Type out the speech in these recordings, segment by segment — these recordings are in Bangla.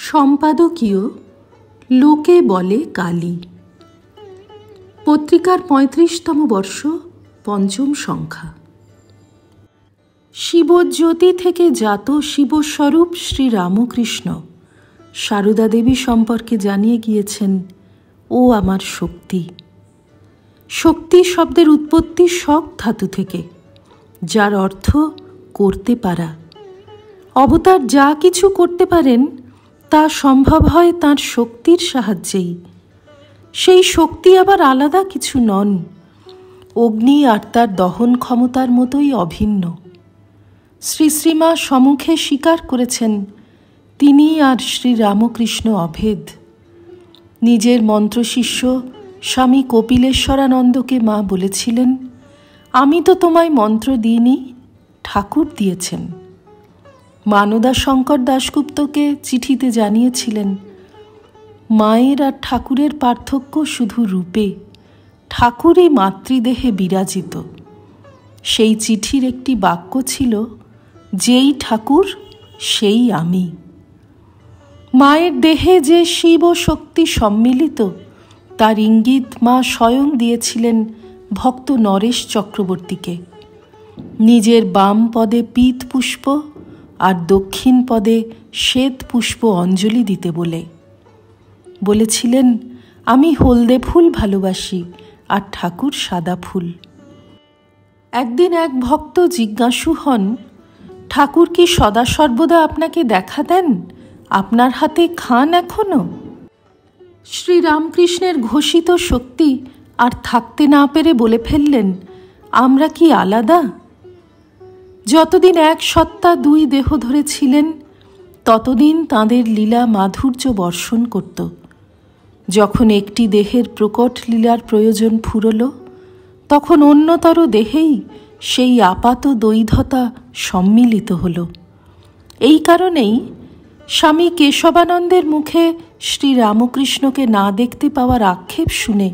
সম্পাদকীয় লোকে বলে কালী, পত্রিকার ৩৫তম বর্ষ, পঞ্চম সংখ্যা। শিবজ্যোতি থেকে জাত শিবস্বরূপ শ্রী রামকৃষ্ণ সারদা দেবী সম্পর্কে জানিয়ে গিয়েছেন, ও আমার শক্তি। শক্তি শব্দের উৎপত্তি শক ধাতু থেকে, যার অর্থ করতে পারা। অবতার যা কিছু করতে পারেন তা সম্ভব হয় তাঁর শক্তির সাহায্যেই। সেই শক্তি আবার আলাদা কিছু নন, অগ্নি আর তার দহন ক্ষমতার মতোই অভিন্ন। শ্রী শ্রীমা সম্মুখে স্বীকার করেছেন তিনি আর শ্রী রামকৃষ্ণ অভেদ। নিজের মন্ত্রশিষ্য স্বামী কপিলেশ্বরানন্দকে মা বলেছিলেন, আমি তো তোমায় মন্ত্র দিইনি, ঠাকুর দিয়েছেন। মানদা শঙ্কর দাশগুপ্তকে চিঠিতে জানিয়েছিলেন, মায়ের আর ঠাকুরের পার্থক্য শুধু রূপে, ঠাকুরই মাতৃদেহে বিরাজিত। সেই চিঠির একটি বাক্য ছিল, যেই ঠাকুর সেই আমি। মায়ের দেহে যে শিব শক্তি সম্মিলিত তার ইঙ্গিত মা স্বয়ং দিয়েছিলেন ভক্ত নরেশ চক্রবর্তীকে। নিজের বাম পদে পীত পুষ্প আর দক্ষিণ পদে শ্বেত পুষ্প অঞ্জলি দিতে বলেছিলেন, আমি হলদে ফুল ভালোবাসি আর ঠাকুর সাদা ফুল। একদিন এক ভক্ত জিজ্ঞাসু হন, ঠাকুর কি সদা সর্বদা আপনাকে দেখা দেন? আপনার হাতে খান এখনো? শ্রীরামকৃষ্ণের ঘোষিত শক্তি আর থাকতে না পেরে বলে ফেললেন, আমরা কি আলাদা? যতদিন এক সত্তা দুই দেহ ধরে ছিলেন ততদিন তাঁদের লীলা মাধুর্য বর্ষণ করত। যখন একটি দেহের প্রকট লীলার প্রয়োজন ফুরল, তখন অন্যতর দেহেই সেই আপাত দ্বৈধতা সম্মিলিত হল। এই কারণেই স্বামী কেশবানন্দের মুখে শ্রী রামকৃষ্ণকে না দেখতে পাওয়ার আক্ষেপ শুনে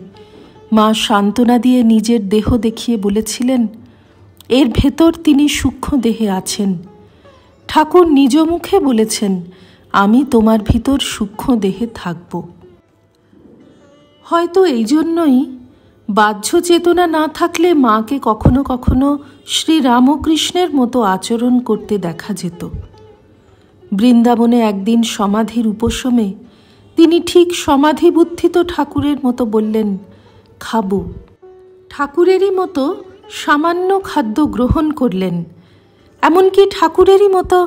মা সান্ত্বনা দিয়ে নিজের দেহ দেখিয়ে বলেছিলেন, এর ভেতর তিনি সূক্ষ্ম দেহে আছেন। ঠাকুর নিজ মুখে বলেছেন, আমি তোমার ভিতর সূক্ষ্ম দেহে থাকব। হয়তো এই জন্যই বাহ্য চেতনা না থাকলে মাকে কখনো কখনো শ্রী রামকৃষ্ণের মতো আচরণ করতে দেখা যেত। বৃন্দাবনে একদিন সমাধির উপশমে তিনি ঠিক সমাধিবুদ্ধিত ঠাকুরের মতো বললেন, খাবো। ঠাকুরেরই মতো সামান্য খাদ্য গ্রহণ করলেন, এমনকি ঠাকুরেরই মতো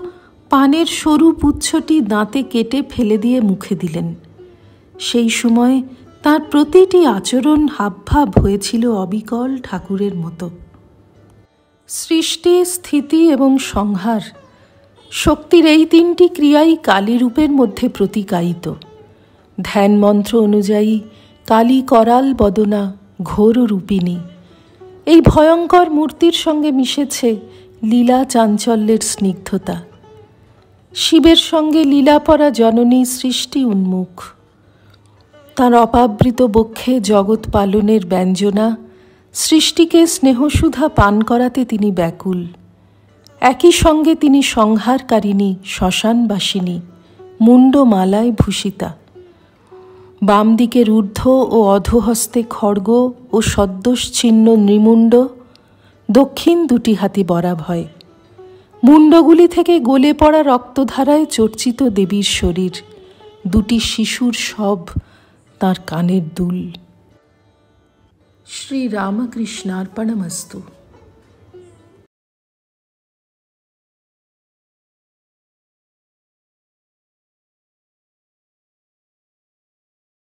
পানের সরু পুচ্ছটি দাঁতে কেটে ফেলে দিয়ে মুখে দিলেন। সেই সময় তার প্রতিটি আচরণ হাবভাব হয়েছিল অবিকল ঠাকুরের মতো। সৃষ্টি, স্থিতি এবং সংহার, শক্তির এই তিনটি ক্রিয়াই কালী রূপের মধ্যে প্রতিকায়িত। ধ্যান মন্ত্র অনুযায়ী কালী করাল বদনা, ঘোর রূপিণী। এই ভয়ঙ্কর মূর্তির সঙ্গে মিশেছে লীলা চাঞ্চল্যের স্নিগ্ধতা। শিবের সঙ্গে লীলাপরা জননী সৃষ্টি উন্মুখ। তাঁর অপাবৃত বক্ষে জগৎ পালনের ব্যঞ্জনা, সৃষ্টিকে স্নেহসুধা পান করাতে তিনি ব্যাকুল। একই সঙ্গে তিনি সংহারকারিণী, শ্মশানবাসিনী, মুন্ডমালায় ভূষিতা। বাম দিকের ঊর্ধ্ব ও অধোহস্তে খড়গ ও সদ্যশ্চিহ্ন নৃমুণ্ড, দক্ষিণ দুটি হাতে বরাভয়। মুণ্ডগুলি থেকে গলে পড়া রক্তধারায় চর্চিত দেবীর শরীর, দুটি শিশুর শব তাঁর কানের দুল। শ্রী রামকৃষ্ণার্পণমস্তু।